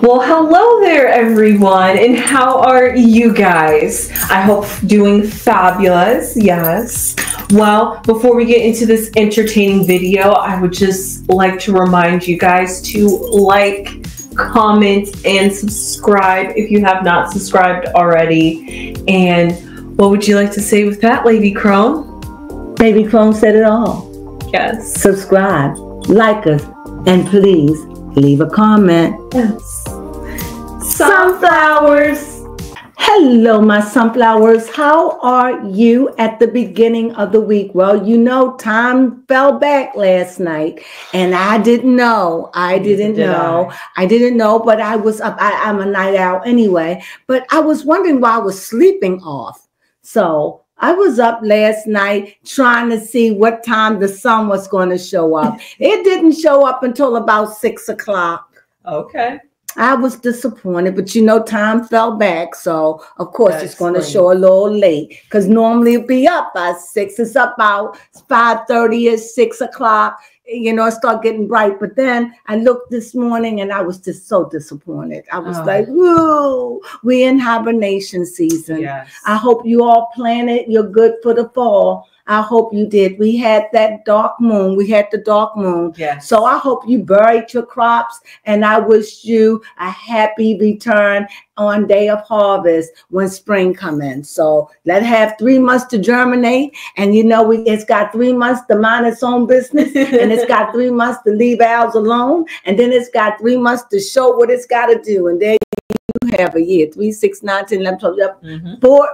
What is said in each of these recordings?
Well, hello there, everyone, and how are you guys? I hope doing fabulous, yes. Well, before we get into this entertaining video, I would just like to remind you guys to like, comment, and subscribe if you have not subscribed already. And what would you like to say with that, Lady Crone? Baby Crone said it all. Yes. Subscribe, like us, and please leave a comment. Yes. Sunflowers. Hello, my sunflowers. How are you at the beginning of the week? Well, you know, time fell back last night, and I didn't know. I didn't know, but I was up. I'm a night owl anyway, but I was wondering why I was sleeping off. So I was up last night trying to see what time the sun was going to show up. It didn't show up until about 6 o'clock. Okay. I was disappointed, but you know, time fell back. So, of course, it's going to show a little late because normally it'd be up by 6. It's up about 5:30 at 6 o'clock. You know, it started getting bright. But then I looked this morning and I was just so disappointed. I was like, whoa, we in hibernation season. Yes. I hope you all planted. You're good for the fall. I hope you did. We had that dark moon. We had the dark moon. Yes. So I hope you buried your crops, and I wish you a happy return on day of harvest when spring come in. So let it have 3 months to germinate. And you know, it's got 3 months to mind its own business. And it's got 3 months to leave owls alone. And then it's got 3 months to show what it's got to do. And there you have a year, 3, 6, 9, 10, 11, 12, 4.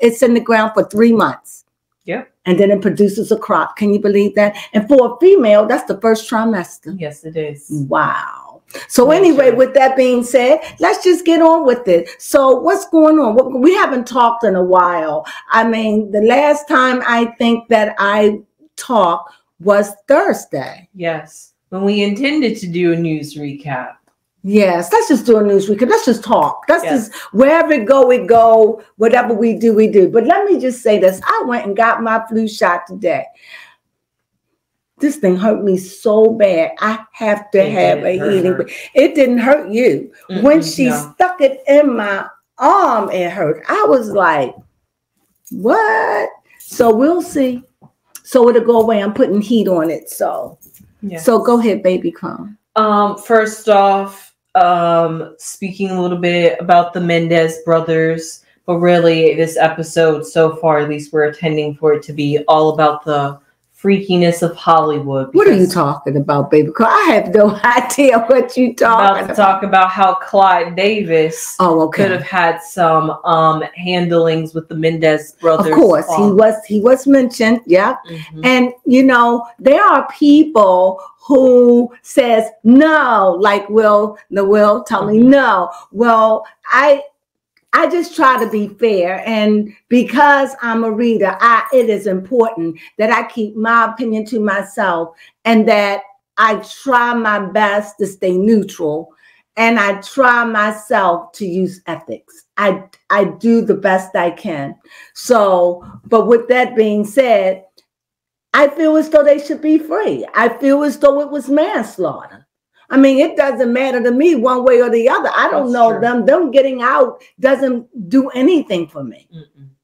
It's in the ground for 3 months. Yep. And then it produces a crop. Can you believe that? And for a female, that's the first trimester. Yes, it is. Wow. So anyway, with that being said, let's just get on with it. So what's going on? We haven't talked in a while. I mean, the last time I think that I talked was Thursday. Yes. When we intended to do a news recap. Yes, let's just do a news recap. Let's just talk. Let's just, wherever it go, we go. Whatever we do, we do. But let me just say this. I went and got my flu shot today. This thing hurt me so bad. I have to have a healing. It didn't hurt you. When she stuck it in my arm, it hurt. I was like, what? So we'll see. So it'll go away. I'm putting heat on it. So go ahead, Baby Crone. First off, speaking a little bit about the Mendez brothers, but really this episode so far, at least we're intending for it to be all about the freakiness of Hollywood. What are you talking about, Baby Crone? I have no idea what you're talking about. Talk about how Clyde Davis could have had some handlings with the Mendez brothers. Of course, he was mentioned, And you know, there are people who says no, like Will tell me no. Well, I just try to be fair, and because I'm a reader, it is important that I keep my opinion to myself and that I try my best to stay neutral, and I try myself to use ethics. I do the best I can. So, but with that being said, I feel as though they should be free. I feel as though it was manslaughter. I mean, it doesn't matter to me one way or the other. I don't know them. Them getting out doesn't do anything for me.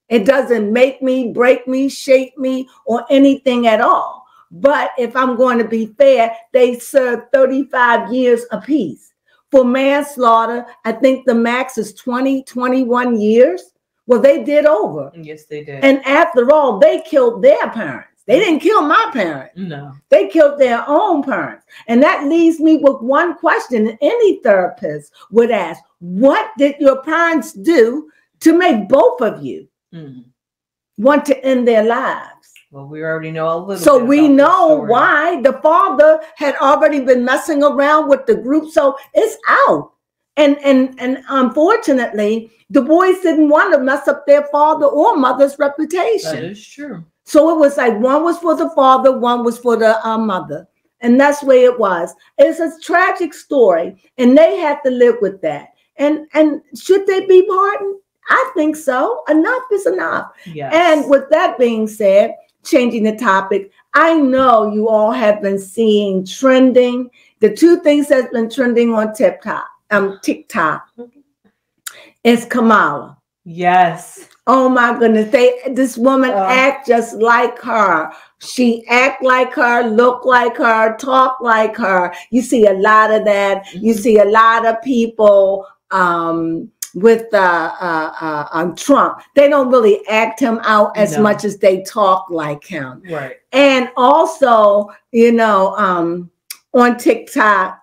It doesn't make me, break me, shape me, or anything at all. But if I'm going to be fair, they served 35 years apiece. For manslaughter, I think the max is 20, 21 years. Well, they did over. Yes, they did. And after all, they killed their parents. They didn't kill my parents. No. They killed their own parents. And that leaves me with one question any therapist would ask. What did your parents do to make both of you want to end their lives? Well, we already know a little bit. So we know why. The father had already been messing around with the group. So it's out. And unfortunately, the boys didn't want to mess up their father or mother's reputation. That is true. So it was like one was for the father, one was for the mother. And that's the way it was. It's a tragic story, and they had to live with that. And should they be pardoned? I think so. Enough is enough. Yes. And with that being said, changing the topic, I know you all have been seeing trending. The two things that's been trending on TikTok TikTok is Kamala. Yes. Oh my goodness. This woman act just like her. She act like her, look like her, talk like her. You see a lot of that. Mm-hmm. You see a lot of people with Trump. They don't really act him out as much as they talk like him. Right. And also, you know, on TikTok,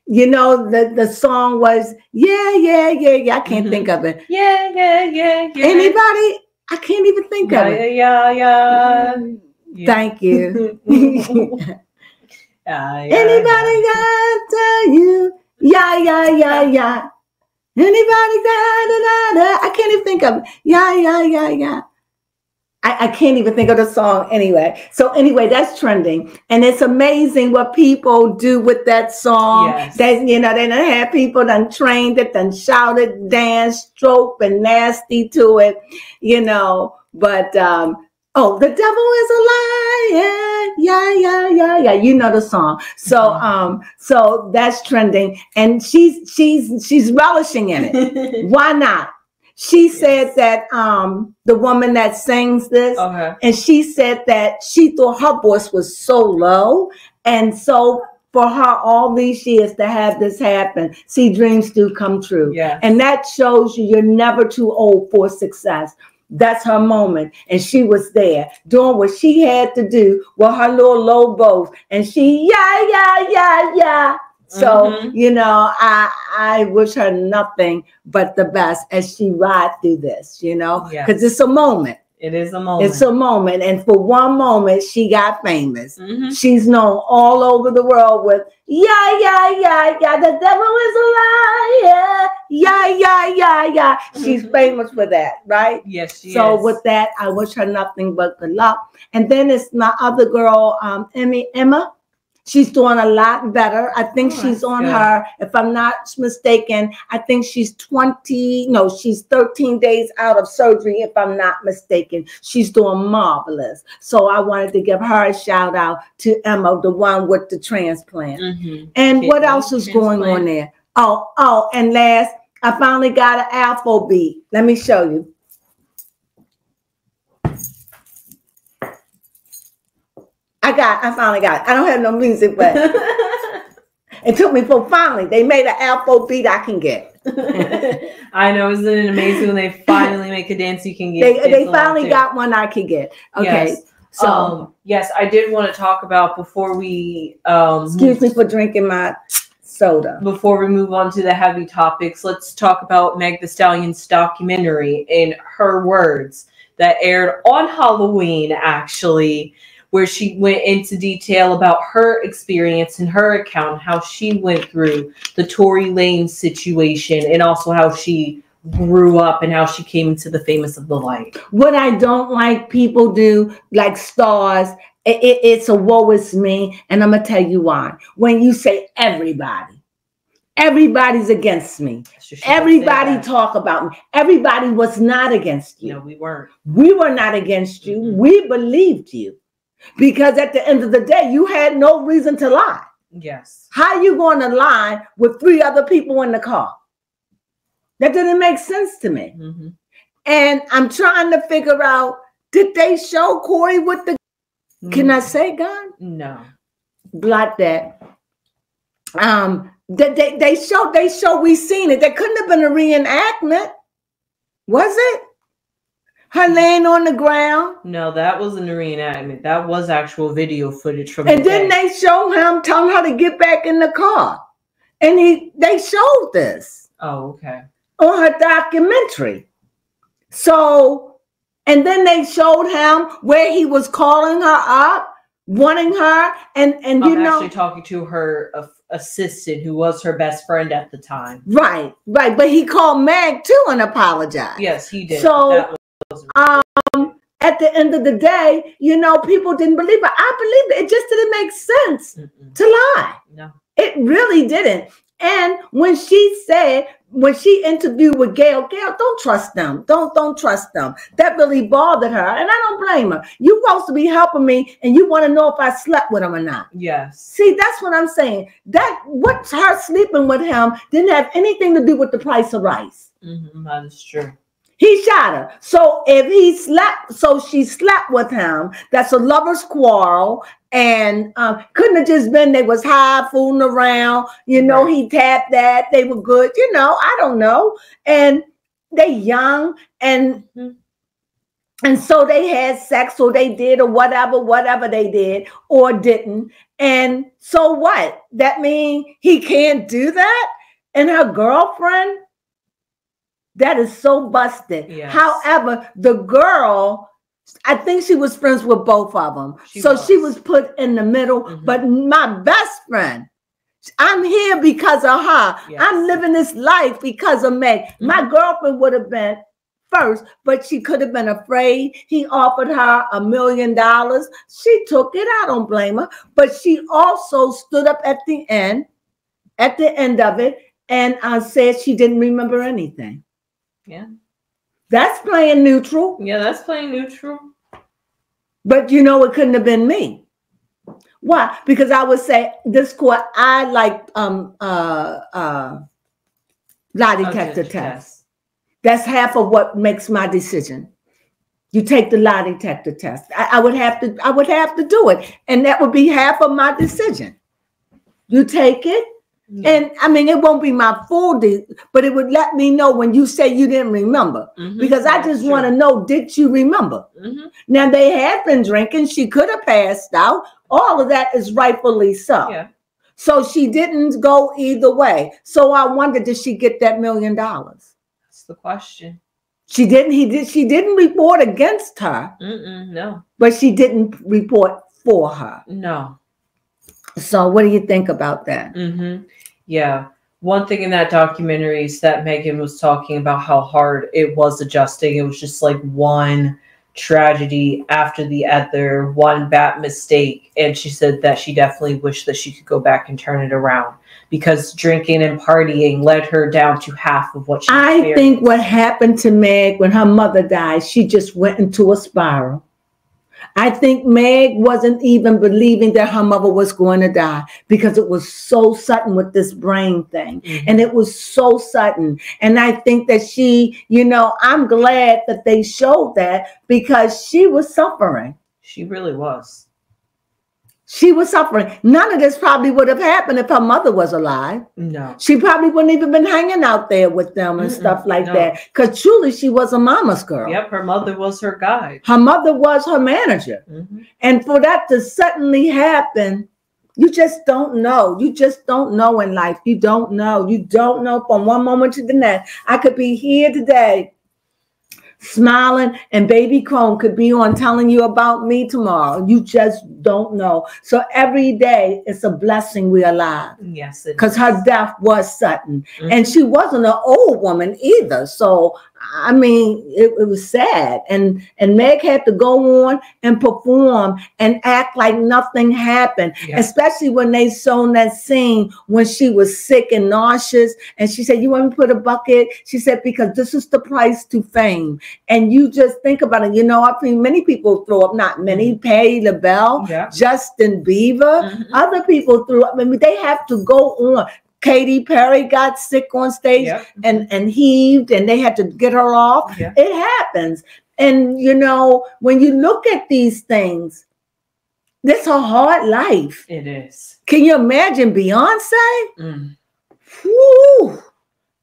you know, the song was, yeah. I can't think of it. Yeah. Anybody? I can't even think of it. Yeah. Thank you. Anybody got to you? Yeah. Anybody got I can't even think of it. Yeah. I can't even think of the song anyway. So anyway, that's trending. And it's amazing what people do with that song. Yes. That, you know, they done had people done trained it, done shouted, danced, stroke, and nasty to it, you know. But, oh, the devil is a liar. Yeah. You know the song. So, so that's trending. And she's relishing in it. Why not? She said that the woman that sings this, and she said that she thought her voice was so low, and so for her all these years to have this happen, see, dreams do come true. Yeah. And that shows you're never too old for success. That's her moment, and she was there doing what she had to do with her little low voice, and she yeah. So, you know, I wish her nothing but the best as she rides through this, you know, because it's a moment. It is a moment. It's a moment. And for one moment, she got famous. She's known all over the world with, yeah. The devil is a liar. Yeah. She's famous for that, right? Yes, she is. So with that, I wish her nothing but good luck. And then it's my other girl, Emma. She's doing a lot better. I think she's on her, if I'm not mistaken, I think she's 13 days out of surgery, if I'm not mistaken. She's doing marvelous. So I wanted to give her a shout out to Emma, the one with the transplant. And what else is going on there? Oh, and last, I finally got an Afro beat. Let me show you. I finally got it. I don't have no music, but it took me for finally. They made an Afro beat I can get. I know, isn't it amazing when they finally make a dance you can get? They finally got one I can get. Okay. Yes. So yes, I did want to talk about before we excuse me for drinking my soda. Before we move on to the heavy topics, let's talk about Meg Thee Stallion's documentary, in her words, that aired on Halloween, actually, where she went into detail about her experience and her account, how she went through the Tory Lanez situation, and also how she grew up and how she came into the famous of the light. What I don't like people do, like stars, it's a woe is me, and I'm going to tell you why. When you say everybody's against me. Everybody talk about me. Everybody was not against you. No, we weren't. We were not against you. We believed you. Because at the end of the day, you had no reason to lie. Yes. How are you going to lie with 3 other people in the car? That didn't make sense to me. And I'm trying to figure out, did they show Corey with the, can I say gun? No. Blot that. They show we seen it. There couldn't have been a reenactment. Was it? Her laying on the ground. No, that wasn't a reenactment. That was actual video footage from. And then they show him telling her to get back in the car, and they showed this. Oh, okay. On her documentary. So, and then they showed him where he was calling her up, wanting her, and you know, actually talking to her assistant, who was her best friend at the time. Right. But he called Meg too and apologized. Yes, he did. So. At the end of the day, you know, people didn't believe it. I believed it. It just didn't make sense to lie. No, it really didn't. And when she interviewed with Gail, don't trust them. Don't trust them. That really bothered her. And I don't blame her. You're supposed to be helping me and you want to know if I slept with him or not. Yes. See, that's what I'm saying. That what her sleeping with him didn't have anything to do with the price of rice. That is true. He shot her. So if she slept with him, that's a lover's quarrel. And couldn't have just been they was high fooling around. You know, right. He tapped that. They were good. You know, I don't know. And they young and so they had sex or they did or whatever they did or didn't. And so what? That mean he can't do that? And her girlfriend? That is so busted. Yes. However, the girl, I think she was friends with both of them. She was put in the middle. But my best friend, I'm here because of her. Yes. I'm living this life because of Meg. My girlfriend would have been first, but she could have been afraid. He offered her $1 million. She took it. I don't blame her. But she also stood up at the end of it, and said she didn't remember anything. Yeah. That's playing neutral. Yeah, that's playing neutral. But you know, it couldn't have been me. Why? Because I would say this court, I like lie detector test. That's half of what makes my decision. You take the lie detector test. I would have to do it. And that would be half of my decision. You take it. Yeah. And I mean, it won't be my full but it would let me know when you say you didn't remember. Because I just want to know, did you remember? Now, they had been drinking. She could have passed out. All of that is rightfully so. Yeah. So she didn't go either way. So I wonder, did she get that $1 million? That's the question. She didn't. She didn't report against her. No. But she didn't report for her. No. So what do you think about that? Yeah. One thing in that documentary is that Megan was talking about how hard it was adjusting. It was just like one tragedy after the other, one bad mistake. And she said that she definitely wished that she could go back and turn it around because drinking and partying led her down to half of what she experienced. I think what happened to Meg when her mother died, she just went into a spiral. I think Meg wasn't even believing that her mother was going to die because it was so sudden with this brain thing. And it was so sudden. And I think that she, you know, I'm glad that they showed that because she was suffering. She really was. She was suffering. None of this probably would have happened if her mother was alive. No. She probably wouldn't even been hanging out there with them and stuff like that. Because truly, she was a mama's girl. Yep, her mother was her guide. Her mother was her manager. And for that to suddenly happen, you just don't know. You just don't know in life. You don't know. You don't know from one moment to the next. I could be here today smiling and baby Crone could be on telling you about me tomorrow. You just don't know. So every day it's a blessing we're alive. Yes, because her death was sudden. And she wasn't an old woman either. So I mean, it was sad. And Meg had to go on and perform and act like nothing happened, especially when they shown that scene when she was sick and nauseous. And she said, you want me to put a bucket? She said, because this is the price to fame. And you just think about it. You know, I think many people throw up, not many, Patti LaBelle, Justin Bieber, other people threw up. I mean, they have to go on. Katy Perry got sick on stage and heaved and they had to get her off. It happens. And, you know, when you look at these things, this a hard life. It is. Can you imagine Beyonce? Whew,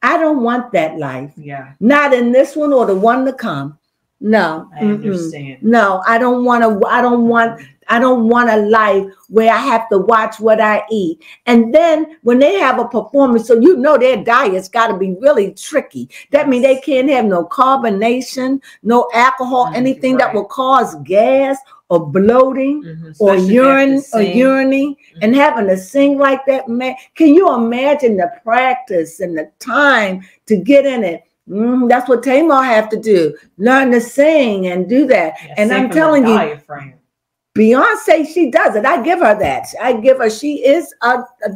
I don't want that life. Not in this one or the one to come. No. I understand. No, I don't want a life where I have to watch what I eat. And then when they have a performance, so you know their diet's got to be really tricky. That means they can't have no carbonation, no alcohol, anything that will cause gas or bloating or urinating and having to sing like that. Man, can you imagine the practice and the time to get in it? That's what Tamar have to do. Learn to sing and do that. And I'm telling you, Beyonce, she does it. I give her that. She is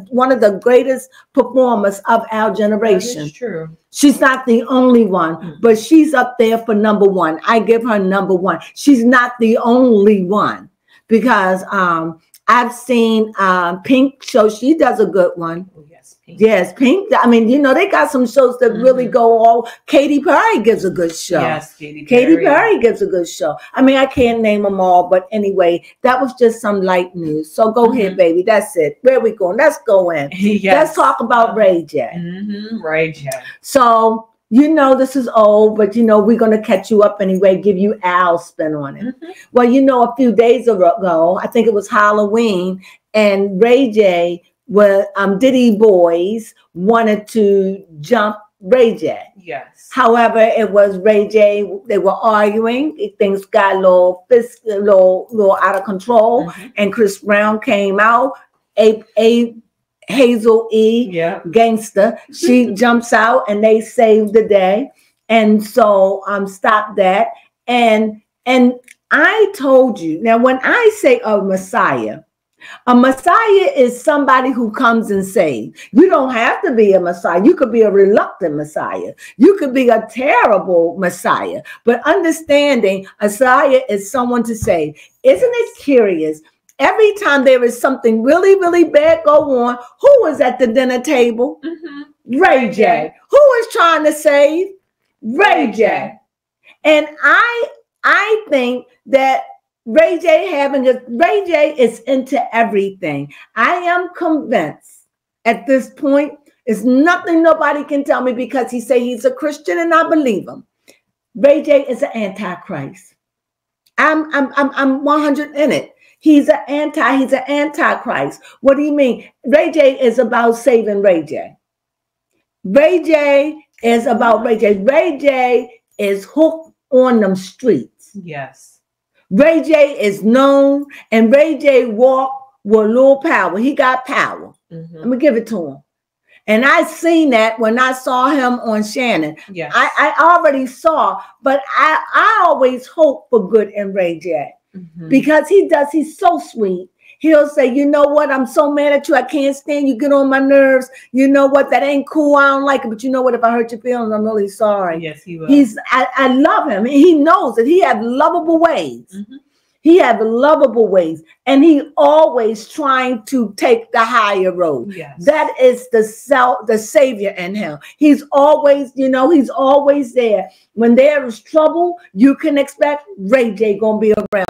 one of the greatest performers of our generation. That is true. She's not the only one, but she's up there for number one. I give her number one. She's not the only one because I've seen Pink show. She does a good one. Oh, yes, Pink. Yes, Pink. I mean, they got some shows that really go all. Katy Perry gives a good show. Yes, Katy Perry gives a good show. I mean, I can't name them all, but anyway, that was just some light news. So go ahead, baby. That's it. Where we going? Let's go in. Yes. Let's talk about Ray J. Ray J. So, this is old, but we're going to catch you up anyway, give you our spin on it. Well, a few days ago, I think it was Halloween, and Ray J, Diddy Boys wanted to jump Ray J. Yes. However, it was Ray J. They were arguing. Things got a little out of control, and Chris Brown came out. Hazel E, gangster, she jumps out and they saved the day. And so stop that. And I told you, now when I say a Messiah is somebody who comes and saves. You don't have to be a Messiah. You could be a reluctant Messiah. You could be a terrible Messiah. But understanding a Messiah is someone to save. Isn't it curious? Every time there is something really, really bad go on, who is at the dinner table? Ray J. Who is trying to save? Ray J. And I think that Ray J is into everything. I am convinced at this point, it's nothing nobody can tell me because he say he's a Christian and I believe him. Ray J is an antichrist. I'm 100 in it. He's an antichrist. What do you mean? Ray J is about saving Ray J. Ray J is about Ray J. Ray J is hooked on them streets. Yes. Ray J is known, and Ray J walk with a little power. He got power. Let me give it to him. And I seen that when I saw him on Shannon. Yes. I already saw, but I always hope for good in Ray J. Because he's so sweet. He'll say, you know what? I'm so mad at you. I can't stand you. Get on my nerves. You know what? That ain't cool. I don't like it. But you know what? If I hurt your feelings, I'm really sorry. Yes, he will. I love him. He knows that he has lovable ways. He has lovable ways. And he always trying to take the higher road. Yes. That is the savior in him. He's always, he's always there. When there is trouble, you can expect Ray J gonna be around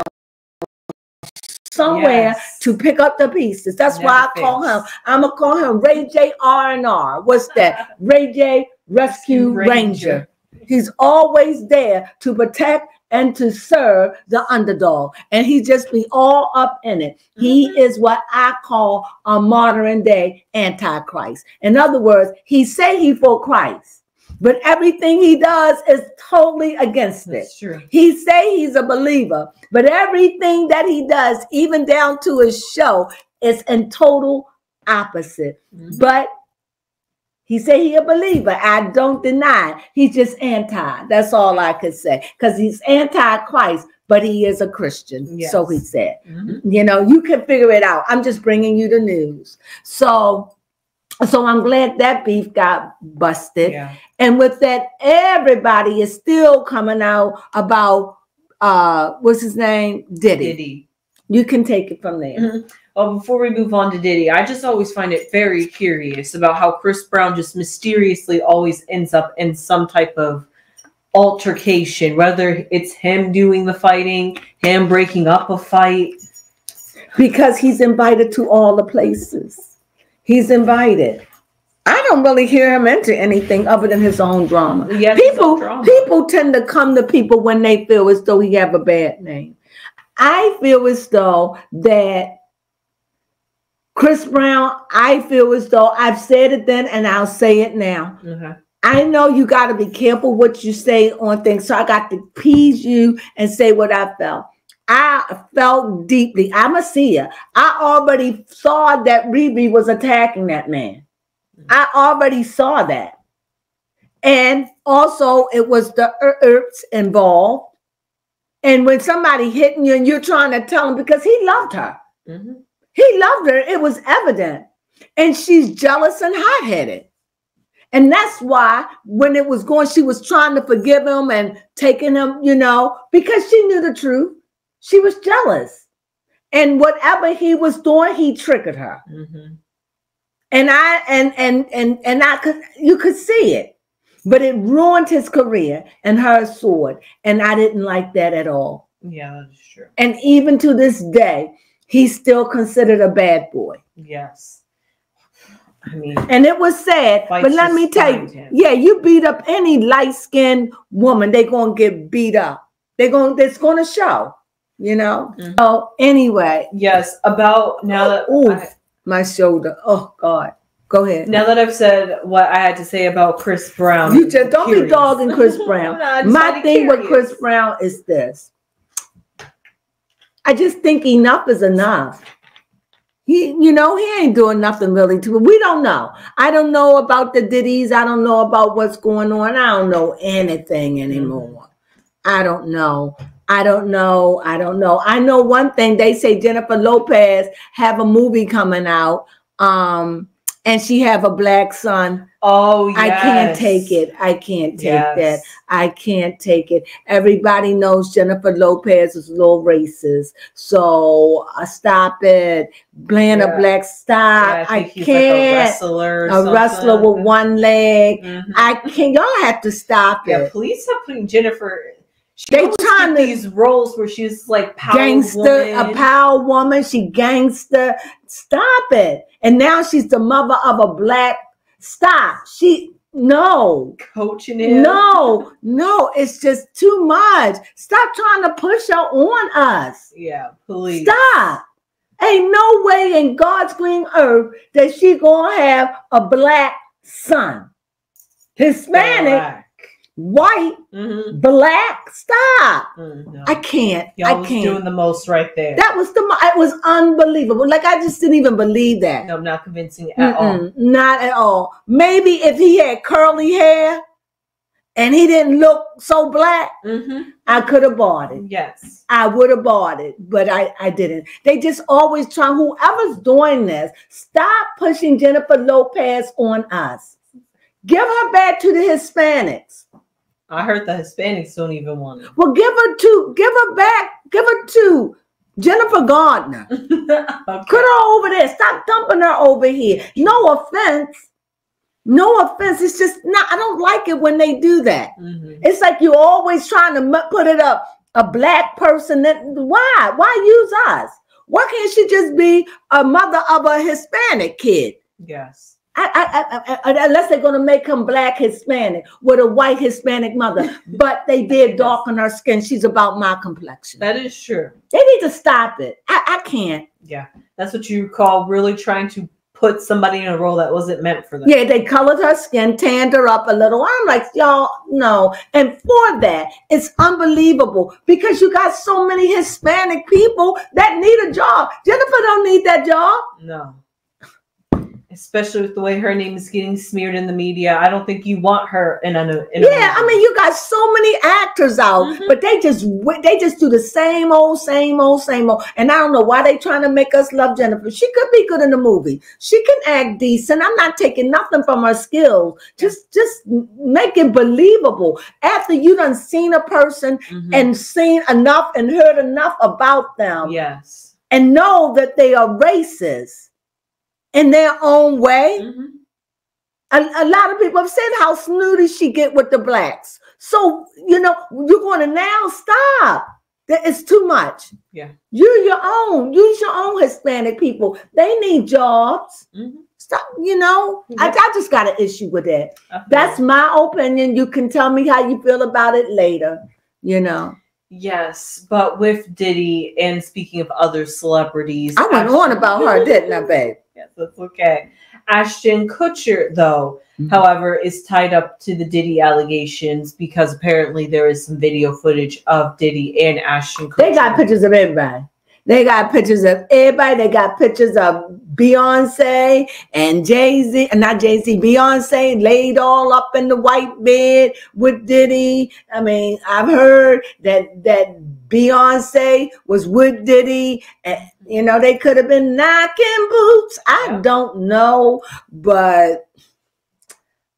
somewhere to pick up the pieces. That's why I call him. I'm gonna call him Ray J R&R. What's that? Ray J Rescue Ranger. He's always there to protect and to serve the underdog. And he just be all up in it. He is what I call a modern day antichrist. In other words, he say he for Christ, but everything he does is totally against it. That's true. He say he's a believer, but everything that he does, even down to his show, is in total opposite. But he say he a believer. I don't deny. He's just anti. That's all I could say. Because he's anti-Christ, but he is a Christian. Yes. So he said. You can figure it out. I'm just bringing you the news. So I'm glad that beef got busted. Yeah. And with that, everybody is still coming out about, what's his name? Diddy. You can take it from there. Before we move on to Diddy, I just always find it very curious about how Chris Brown just mysteriously always ends up in some type of altercation, whether it's him doing the fighting, him breaking up a fight. Because he's invited to all the places. He's invited. I don't really hear him into anything other than his own drama. Yes, people tend to come to people when they feel as though he have a bad name. I feel as though that Chris Brown, I feel as though I've said it then and I'll say it now. I know you got to be careful what you say on things. So I got to appease you and say what I felt. I felt deeply. I'm a seer. I already saw that Riri was attacking that man. I already saw that. And also it was the herbs involved. And when somebody hitting you and you're trying to tell him, because he loved her. Mm-hmm. He loved her. It was evident. And she's jealous and hot-headed. And that's why when it was going, she was trying to forgive him and taking him, you know, because she knew the truth. She was jealous. And whatever he was doing, he triggered her. Mm-hmm. And you could see it. But it ruined his career and her sword. And I didn't like that at all. Yeah, that is true. And even to this day, he's still considered a bad boy. Yes. I mean, and it was sad, but let me tell you, yeah, you beat up any light-skinned woman, they're going to get beat up. It's going to show, you know? Mm-hmm. So anyway. Yes, about now that my shoulder. Oh, God. Go ahead. Now that I've said what I had to say about Chris Brown. You just don't be dogging Chris Brown. My thing with Chris Brown is this. I just think enough is enough. He ain't doing nothing really to it. We don't know. I don't know about the Diddies. I don't know about what's going on. I don't know anything anymore. I don't know. I know one thing. They say Jennifer Lopez have a movie coming out. And she have a black son. Oh, yes. I can't take it. I can't take that. I can't take it. Everybody knows Jennifer Lopez is a little racist. So stop it. Playing a black stop. I can't. Like a wrestler with one leg. Mm-hmm. I can't. Y'all have to stop it. Yeah, please stop putting Jennifer. They trying to these roles where she's like gangster, a power woman. She gangster. Stop it. And now she's the mother of a black. Stop. Coaching him. No, it's just too much. Stop trying to push her on us. Yeah, please. Stop. Ain't no way in God's green earth that she gonna have a black son. Hispanic. White, black, stop. No. I can't. Y'all was doing the most right there. That was it was unbelievable. Like, I just didn't even believe that. No, not convincing at all. Not at all. Maybe if he had curly hair and he didn't look so black, I could have bought it. Yes. I would have bought it, but I didn't. They just always try, whoever's doing this, stop pushing Jennifer Lopez on us. Give her back to the Hispanics. I heard the Hispanics don't even want it. Well, give her to Jennifer Gardner. Okay. Put her over there. Stop dumping her over here. No offense. It's just I don't like it when they do that. It's like you're always trying to put it up a black person. Why use us? Why can't she just be a mother of a Hispanic kid? Yes. Unless they're going to make him black Hispanic with a white Hispanic mother. But they did darken her skin. She's about my complexion. That is true. They need to stop it. I can't. Yeah. That's what you call really trying to put somebody in a role that wasn't meant for them. Yeah, they colored her skin, tanned her up a little. I'm like, y'all, no. And for that, it's unbelievable because you got so many Hispanic people that need a job. Jennifer don't need that job. No. Especially with the way her name is getting smeared in the media. I don't think you want her in a movie. I mean, you got so many actors out, but they just do the same old. And I don't know why they trying to make us love Jennifer. She could be good in the movie. She can act decent. I'm not taking nothing from her skills. Just make it believable. After you done seen a person and seen enough and heard enough about them. Yes. And know that they are racist. In their own way. A lot of people have said how snooty she get with the blacks. So, you're going to now stop. It's too much. Yeah. Use your own Hispanic people. They need jobs. Stop, I just got an issue with that. Okay. That's my opinion. You can tell me how you feel about it later, Yes, but with Diddy, and speaking of other celebrities. I went on about her, didn't I, babe? Yes, that's okay. Ashton Kutcher, though, however, is tied up to the Diddy allegations because apparently there is some video footage of Diddy and Ashton Kutcher. They got pictures of everybody. They got pictures of everybody. They got pictures of Beyonce and Jay-Z, not Jay-Z, Beyonce laid all up in the white bed with Diddy. I mean, I've heard that Beyonce was with Diddy, and you know they could have been knocking boots. I don't know, but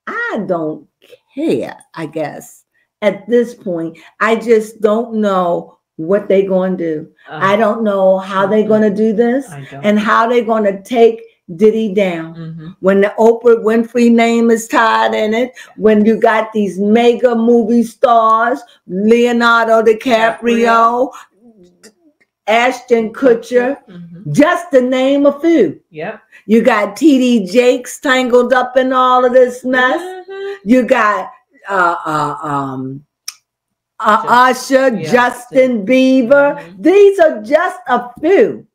I don't care. I guess at this point, I just don't know what they're going to do. I don't know how they're going to do this and how they're going to take Diddy down. When the Oprah Winfrey name is tied in it, when you got these mega movie stars, Leonardo DiCaprio, Ashton Kutcher, just to name a few. You got TD Jakes tangled up in all of this mess. You got Usher, Justin Bieber. These are just a few.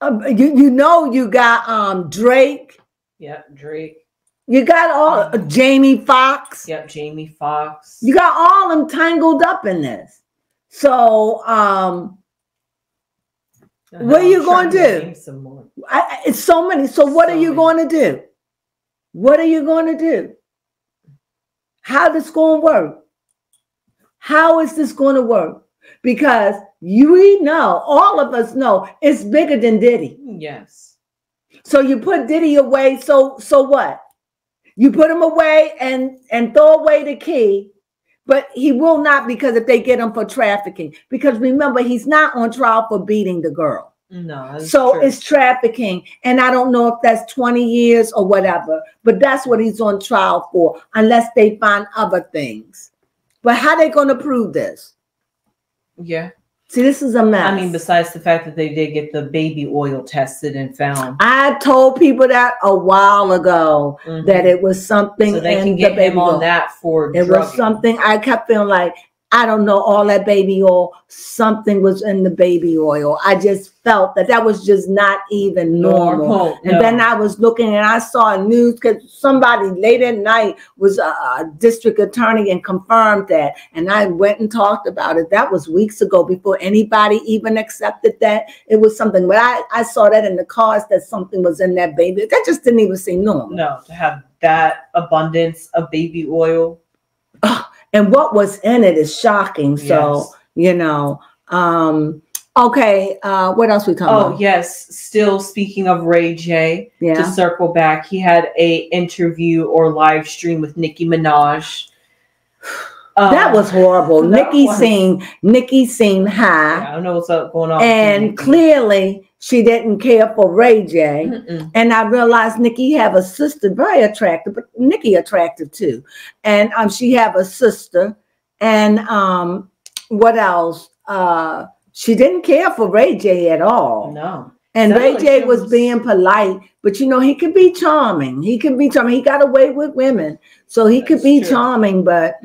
You know you got Drake. Drake. You got all Jamie Foxx. Jamie Foxx. You got all them tangled up in this. So what are you going to do? It's so many. So what are you going to do? What are you going to do? How this going to work? How is this going to work? Because we know, all of us know, it's bigger than Diddy. Yes. So you put Diddy away, so what? You put him away and throw away the key, but he will not, because if they get him for trafficking. Because remember, he's not on trial for beating the girl. No. So true. It's trafficking. And I don't know if that's 20 years or whatever, but that's what he's on trial for, unless they find other things. But how they going to prove this? Yeah. See, this is a mess. I mean, besides the fact that they did get the baby oil tested and found. I told people that a while ago, that it was something. So they can get him on that for drugging. It was something. I kept feeling like, I don't know, all that baby oil, something was in the baby oil. I just felt that was just not even normal. And then I was looking and I saw a news, because somebody late at night was a district attorney and confirmed that. And I went and talked about it. That was weeks ago, before anybody even accepted that it was something. But I saw that in the cars, that something was in that baby. That just didn't even seem normal. No, to have that abundance of baby oil. And what was in it is shocking. So, you know, okay. What else we talking about? Oh, yes. Still speaking of Ray J, to circle back, he had a interview or live stream with Nicki Minaj. That was horrible. Nicki seemed high. I don't know what's up going on. And clearly she didn't care for Ray J. And I realized Nicki have a sister, very attractive, but Nicki attractive too. And she have a sister. And what else? She didn't care for Ray J at all. No. And Ray J was being polite, but you know, he could be charming. He could be charming. He got away with women. So he could be charming, but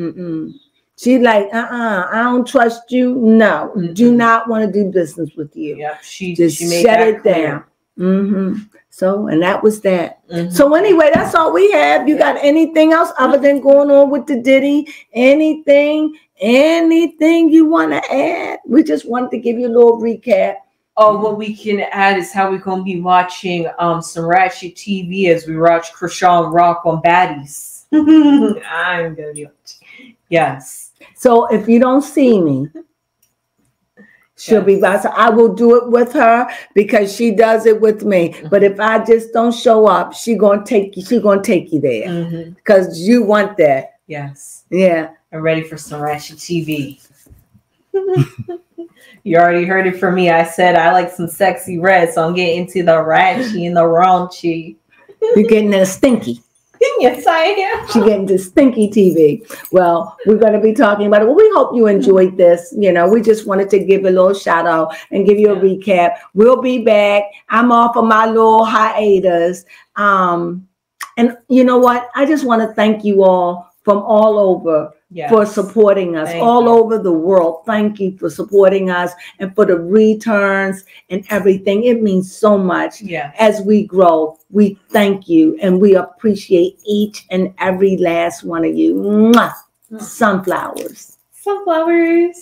she's like, I don't trust you. No, do not want to do business with you. Yeah, she made shut that it clear. down. So, and that was that. So anyway, that's all we have. You got anything else other than going on with the Diddy? Anything you want to add? We just wanted to give you a little recap. Oh, what we can add is how we're going to be watching some ratchet TV as we watch Krishan Rock on Baddies. I'm going to be watching. Yes. So if you don't see me, she'll be by. So I will do it with her because she does it with me. But if I just don't show up, she's going to take you there because you want that. Yes. Yeah. I'm ready for some ratchet TV. You already heard it from me. I said I like some sexy red, so I'm getting into the ratchy and the raunchy. You're getting the stinky. Yes, I am. She's getting to stinky TV. Well, we're going to be talking about it. Well, we hope you enjoyed this. You know, we just wanted to give a little shout out and give you a recap. We'll be back. I'm off of my little hiatus. And you know what? I just want to thank you all from all over for supporting us all over the world. Thank you for supporting us and for the returns and everything. It means so much as we grow. We thank you and we appreciate each and every last one of you. Mwah. Sunflowers. Sunflowers.